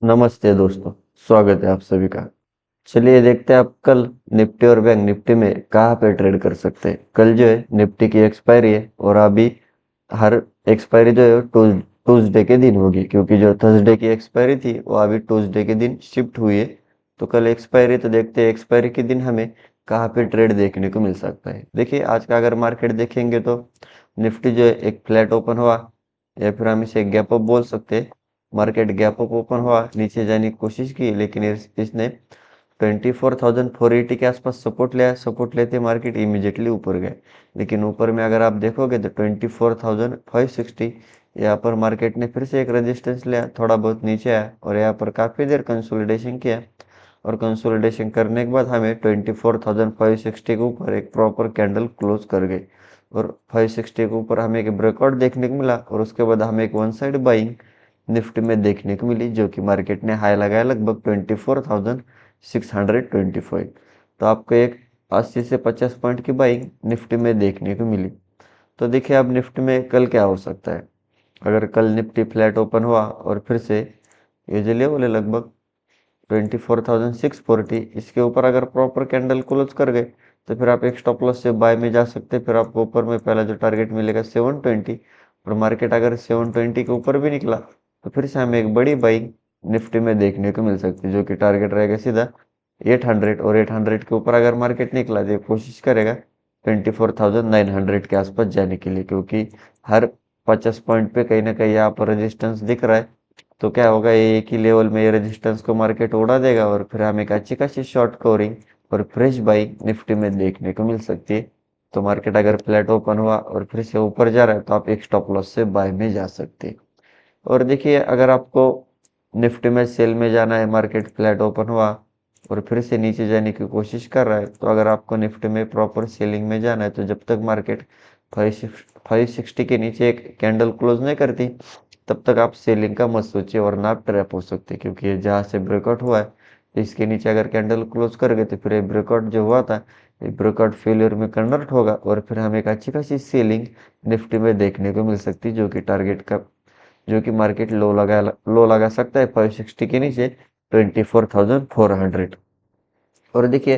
नमस्ते दोस्तों। स्वागत है आप सभी का। चलिए देखते हैं आप कल निफ्टी और बैंक निफ्टी में कहाँ पे ट्रेड कर सकते हैं। कल जो है निफ्टी की एक्सपायरी है और अभी हर एक्सपायरी जो है ट्यूसडे के दिन होगी, क्योंकि जो थर्सडे की एक्सपायरी थी वो अभी ट्यूसडे के दिन शिफ्ट हुई है। तो कल एक्सपायरी, तो देखते हैं एक्सपायरी के दिन हमें कहाँ पे ट्रेड देखने को मिल सकता है। देखिए आज का अगर मार्केट देखेंगे तो निफ्टी जो है एक फ्लैट ओपन हुआ, या फिर हम इसे गैप अप बोल सकते हैं। मार्केट गैप अप ओपन हुआ, नीचे जाने की कोशिश की, लेकिन इसने 24,480 के आसपास सपोर्ट लिया। सपोर्ट लेते मार्केट इमीडिएटली ऊपर गए, लेकिन ऊपर में अगर आप देखोगे तो 24,560 यहाँ पर मार्केट ने फिर से एक रेजिस्टेंस लिया, थोड़ा बहुत नीचे आया और यहाँ पर काफ़ी देर कंसोलिडेशन किया। और कंसोलिडेशन करने के बाद हमें 24,560 के ऊपर एक प्रॉपर कैंडल क्लोज कर गई और 560 के ऊपर हमें एक ब्रेकआउट देखने को मिला। और उसके बाद हमें एक वन साइड बाइंग निफ्टी में देखने को मिली, जो कि मार्केट ने हाई लगाया लगभग 24,625। तो आपको एक 80 से 50 पॉइंट की बाइंग निफ्टी में देखने को मिली। तो देखिए अब निफ्टी में कल क्या हो सकता है। अगर कल निफ्टी फ्लैट ओपन हुआ और फिर से ये जो लेवल है लगभग 24,640, इसके ऊपर अगर प्रॉपर कैंडल क्लोज कर गए तो फिर आप एक स्टॉप लॉस से बाय में जा सकते हैं। फिर आपको ऊपर में पहला जो टारगेट मिलेगा 720, और मार्केट अगर 720 के ऊपर भी निकला तो फिर से हमें एक बड़ी बाइंग निफ्टी में देखने को मिल सकती है, जो कि टारगेट रहेगा सीधा 800। और 800 के ऊपर अगर मार्केट निकला तो ये कोशिश करेगा 24,900 के आसपास जाने के लिए, क्योंकि हर 50 पॉइंट पे कहीं ना कहीं यहाँ पर रेजिस्टेंस दिख रहा है। तो क्या होगा, ये एक ही लेवल में ये रेजिस्टेंस को मार्केट उड़ा देगा और फिर हमें एक अच्छी खासी शॉर्ट कवरिंग और फ्रेश बाइंग निफ्टी में देखने को मिल सकती है। तो मार्केट अगर फ्लैट ओपन हुआ और फिर से ऊपर जा रहा है तो आप एक स्टॉप लॉस से बाय में जा सकते हैं। और देखिए अगर आपको निफ्टी में सेल में जाना है, मार्केट फ्लैट ओपन हुआ और फिर से नीचे जाने की कोशिश कर रहा है, तो अगर आपको निफ्टी में प्रॉपर सेलिंग में जाना है तो जब तक मार्केट 560 के नीचे एक कैंडल क्लोज नहीं करती तब तक आप सेलिंग का मत सोचिए, वरना आप ट्रैप हो सकते हैं। क्योंकि ये जहाँ से ब्रेकआउट हुआ है तो इसके नीचे अगर कैंडल क्लोज कर गए तो फिर ये ब्रेकआउट जो हुआ था ये ब्रेकआउट फेलियर में कन्वर्ट होगा और फिर हमें एक अच्छी खासी सेलिंग निफ्टी में देखने को मिल सकती है, जो कि मार्केट लो लगा सकता है 560 के नीचे 24,400। और देखिए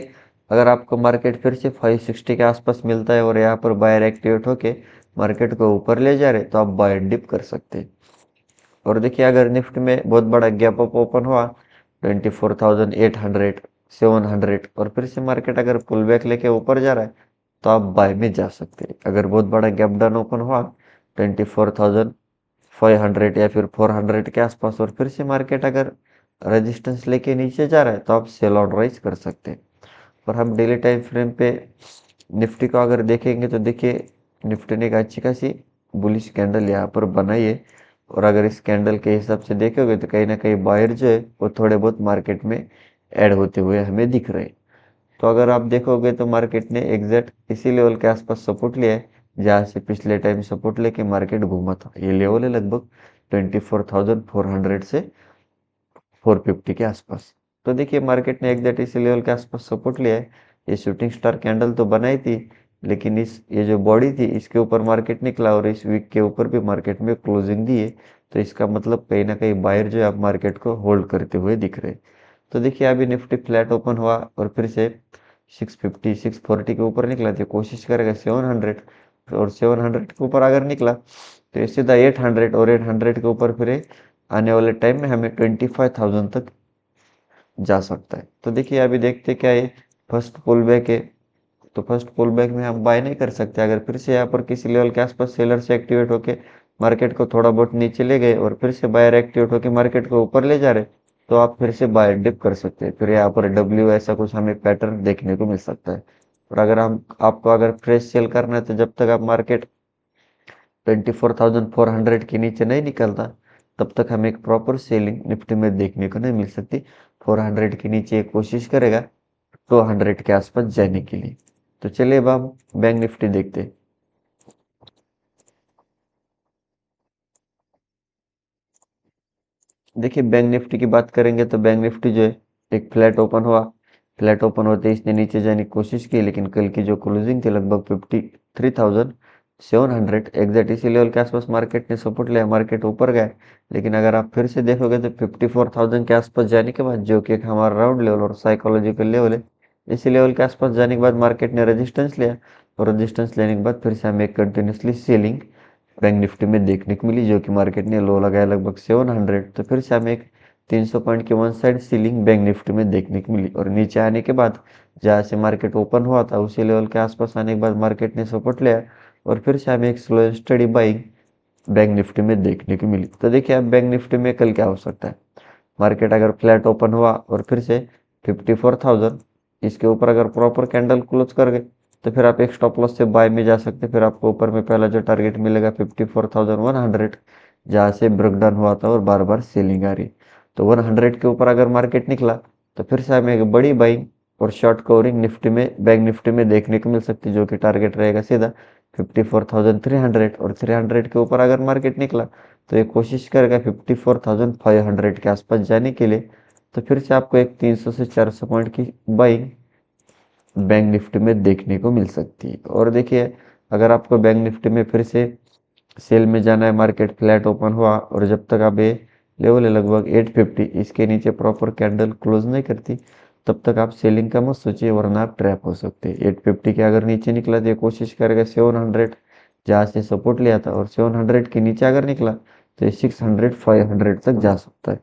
अगर आपको मार्केट फिर से 560 के आसपास मिलता है और यहाँ पर बायर एक्टिवेट होके मार्केट को ऊपर ले जा रहे तो आप बाय डिप कर सकते हैं। और देखिए अगर निफ्टी में बहुत बड़ा गैप अप ओपन हुआ 24,800 700 और फिर से मार्केट अगर पुल बैक लेके ऊपर जा रहा है तो आप बाय में जा सकते हैं। अगर बहुत बड़ा गैप डाउन ओपन हुआ 24,500 या फिर 400 के आसपास और फिर से मार्केट अगर रेजिस्टेंस लेके नीचे जा रहा है तो आप सेल ऑन राइज कर सकते हैं। और हम डेली टाइम फ्रेम पे निफ्टी को अगर देखेंगे तो देखिए निफ्टी ने एक अच्छी खासी बुलिश कैंडल यहाँ पर बनाई है। और अगर इस कैंडल के हिसाब से देखोगे तो कहीं ना कहीं बायर जो है वो थोड़े बहुत मार्केट में ऐड होते हुए हमें दिख रहे हैं। तो अगर आप देखोगे तो मार्केट ने एग्जैक्ट इसी लेवल के आसपास सपोर्ट लिया है, जहाँ से पिछले टाइम सपोर्ट लेके मार्केट घूमा था। ये लेवल है लगभग 24,400 से 450 के आसपास। तो देखिए मार्केट ने एग्जैक्ट इसी लेवल के आसपास सपोर्ट लिया है। ये शूटिंग स्टार कैंडल तो बनाई थी, लेकिन इस ये जो बॉडी थी इसके ऊपर मार्केट निकला और इस वीक के ऊपर भी मार्केट में क्लोजिंग दी है। तो इसका मतलब कहीं ना कहीं बायर जो है आप मार्केट को होल्ड करते हुए दिख रहे हैं। तो देखिए अभी निफ्टी फ्लैट ओपन हुआ और फिर से 650 640 के ऊपर निकला तो कोशिश करेगा 700। और 700 के ऊपर अगर निकला तो ये सीधा 800 और 800 के ऊपर फिर आने वाले टाइम में हमें 25,000 तक जा सकता है। तो देखिए अभी देखते क्या है, फर्स्ट पुल बैक है तो फर्स्ट पुल बैक में हम बाय नहीं कर सकते। अगर फिर से यहाँ पर किसी लेवल के आसपास सेलर से एक्टिवेट होके मार्केट को थोड़ा बहुत नीचे ले गए और फिर से बायर एक्टिवेट होके मार्केट को ऊपर ले जा रहे तो आप फिर से बाय डिप कर सकते हैं। फिर यहाँ पर डब्ल्यू ऐसा कुछ हमें पैटर्न देखने को मिल सकता है। और अगर हम आपको अगर फ्रेश सेल करना है तो जब तक आप मार्केट 24,400 के नीचे नहीं निकलता तब तक हमें एक प्रॉपर सेलिंग निफ्टी में देखने को नहीं मिल सकती। 400 के नीचे कोशिश करेगा 200 के आसपास जाने के लिए। तो चलिए अब हम बैंक निफ्टी देखते हैं। देखिए बैंक निफ्टी की बात करेंगे तो बैंक निफ्टी जो है एक फ्लैट ओपन हुआ। फ्लैट ओपन होते ही इसने नीचे जाने की कोशिश की, लेकिन कल की जो क्लोजिंग थी लगभग 53,000 700 एग्जैक्ट इसी लेवल के आसपास मार्केट ने सपोर्ट लिया, मार्केट ऊपर गया। लेकिन अगर आप फिर से देखोगे तो 54,000 के आसपास जाने के बाद, जो कि एक हमारा राउंड लेवल और साइकोलॉजिकल लेवल है, इसी लेवल के आसपास जाने के बाद मार्केट ने रेजिस्टेंस लिया, और रेजिस्टेंस लेने के बाद फिर से हमें एक कंटिन्यूसली सेलिंग बैंक निफ्टी में देखने को मिली, जो कि मार्केट ने लो लगाया लगभग 700। तो फिर से हमें एक 300 पॉइंट की one side ceiling bank Nifty में देखने को मिली, और नीचे आने के बाद जहाँ से मार्केट ओपन हुआ था उसी लेवल के आसपास आने के बाद मार्केट ने सपोर्ट लिया, और फिर से हमें एक slow and study buying bank Nifty में देखने को मिली। तो देखिए अब बैंक निफ्टी में कल क्या हो सकता है, मार्केट अगर फ्लैट ओपन हुआ और फिर से 54,000 इसके ऊपर अगर प्रॉपर कैंडल क्लोज कर गए, तो फिर आप एक स्टॉप लॉस से बाय में जा सकते हैं। फिर आपको ऊपर में पहला जो टारगेट मिलेगा 54,100, जहाँ से ब्रेकडाउन हुआ था और बार बार सेलिंग आ रही। तो 100 के ऊपर अगर मार्केट निकला तो फिर से हमें एक बड़ी बाइंग और शॉर्ट कवरिंग निफ्टी में बैंक निफ्टी में देखने को मिल सकती है, जो कि टारगेट रहेगा सीधा 54,300। और 300 के ऊपर अगर मार्केट निकला तो ये कोशिश करेगा 54,500 के आसपास जाने के लिए। तो फिर से आपको एक 300 से 400 पॉइंट की बाइंग बैंक निफ्टी में देखने को मिल सकती है। और देखिए अगर आपको बैंक निफ्टी में फिर से सेल में जाना है, मार्केट फ्लैट ओपन हुआ और जब तक आप ये लेवल है लगभग 850 इसके नीचे प्रॉपर कैंडल क्लोज नहीं करती, तब तक आप सेलिंग का मत सोचिए, वरना आप ट्रैप हो सकते हैं। 850 के अगर नीचे निकला तो ये कोशिश करेगा 700 जहाँ से सपोर्ट लिया था, और 700 के नीचे अगर निकला तो ये 600 500 तक जा सकता है।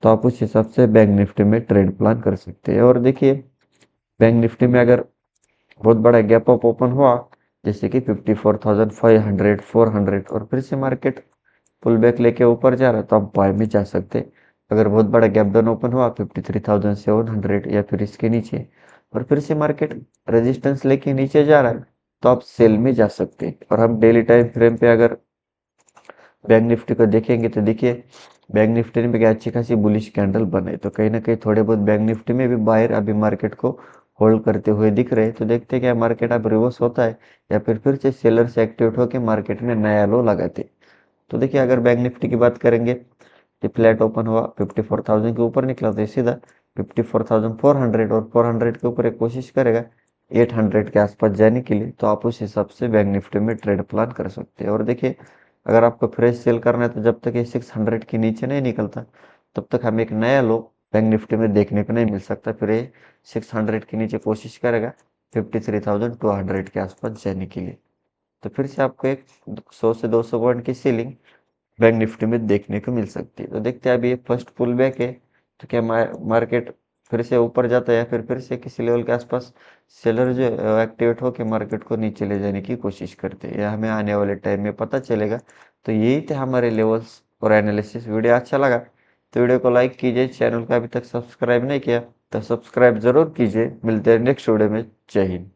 तो आप उस हिसाब से बैंक निफ्टी में ट्रेड प्लान कर सकते हैं। और देखिए बैंक निफ्टी में अगर बहुत बड़ा गैप अप ओपन हुआ, जैसे कि 54,500 400, और फिर से मार्केट पुल बैक लेके ऊपर जा रहा है, तो आप बाय में जा सकते हैं। अगर बहुत बड़ा गैप डाउन ओपन हुआ 53,700 या फिर इसके नीचे, और फिर से मार्केट रेजिस्टेंस लेके नीचे जा रहा है, तो आप सेल में जा सकते हैं। और हम डेली टाइम फ्रेम पे अगर बैंक निफ्टी को देखेंगे तो देखिए बैंक निफ्टी में भी अच्छी खासी बुलिश कैंडल बने, तो कहीं ना कहीं थोड़े बहुत बैंक निफ्टी में भी बायर अभी मार्केट को होल्ड करते हुए दिख रहे हैं। तो देखते हैं क्या मार्केट अब रिवर्स होता है या फिर से सेलर्स एक्टिवेट होकर मार्केट में नया लो लगाते। तो देखिए अगर बैंक निफ्टी की बात करेंगे तो फ्लैट ओपन हुआ 54,000 के ऊपर निकला तो सीधा 54,400, और 400 के ऊपर एक कोशिश करेगा 800 के आसपास जाने के लिए। तो आप उस हिसाब से बैंक निफ्टी में ट्रेड प्लान कर सकते हैं। और देखिए अगर आपको फ्रेश सेल करना है तो जब तक ये 600 के नीचे नहीं निकलता तब तक हमें एक नया लो बैंक निफ्टी में देखने को नहीं मिल सकता। फिर ये 600 के नीचे कोशिश करेगा 53,200 के आसपास जाने के लिए। तो फिर से आपको एक 100 से 200 पॉइंट की सीलिंग बैंक निफ्टी में देखने को मिल सकती है। तो देखते हैं अभी ये फर्स्ट पुल बैक है, तो क्या मार्केट फिर से ऊपर जाता है या फिर से किसी लेवल के आसपास सेलर जो एक्टिवेट होकर मार्केट को नीचे ले जाने की कोशिश करते हैं, यह हमें आने वाले टाइम में पता चलेगा। तो यही थे हमारे लेवल्स और एनालिसिस। वीडियो अच्छा लगा तो वीडियो को लाइक कीजिए, चैनल को अभी तक सब्सक्राइब नहीं किया तो सब्सक्राइब जरूर कीजिए। मिलते हैं नेक्स्ट वीडियो में। जय हिंद।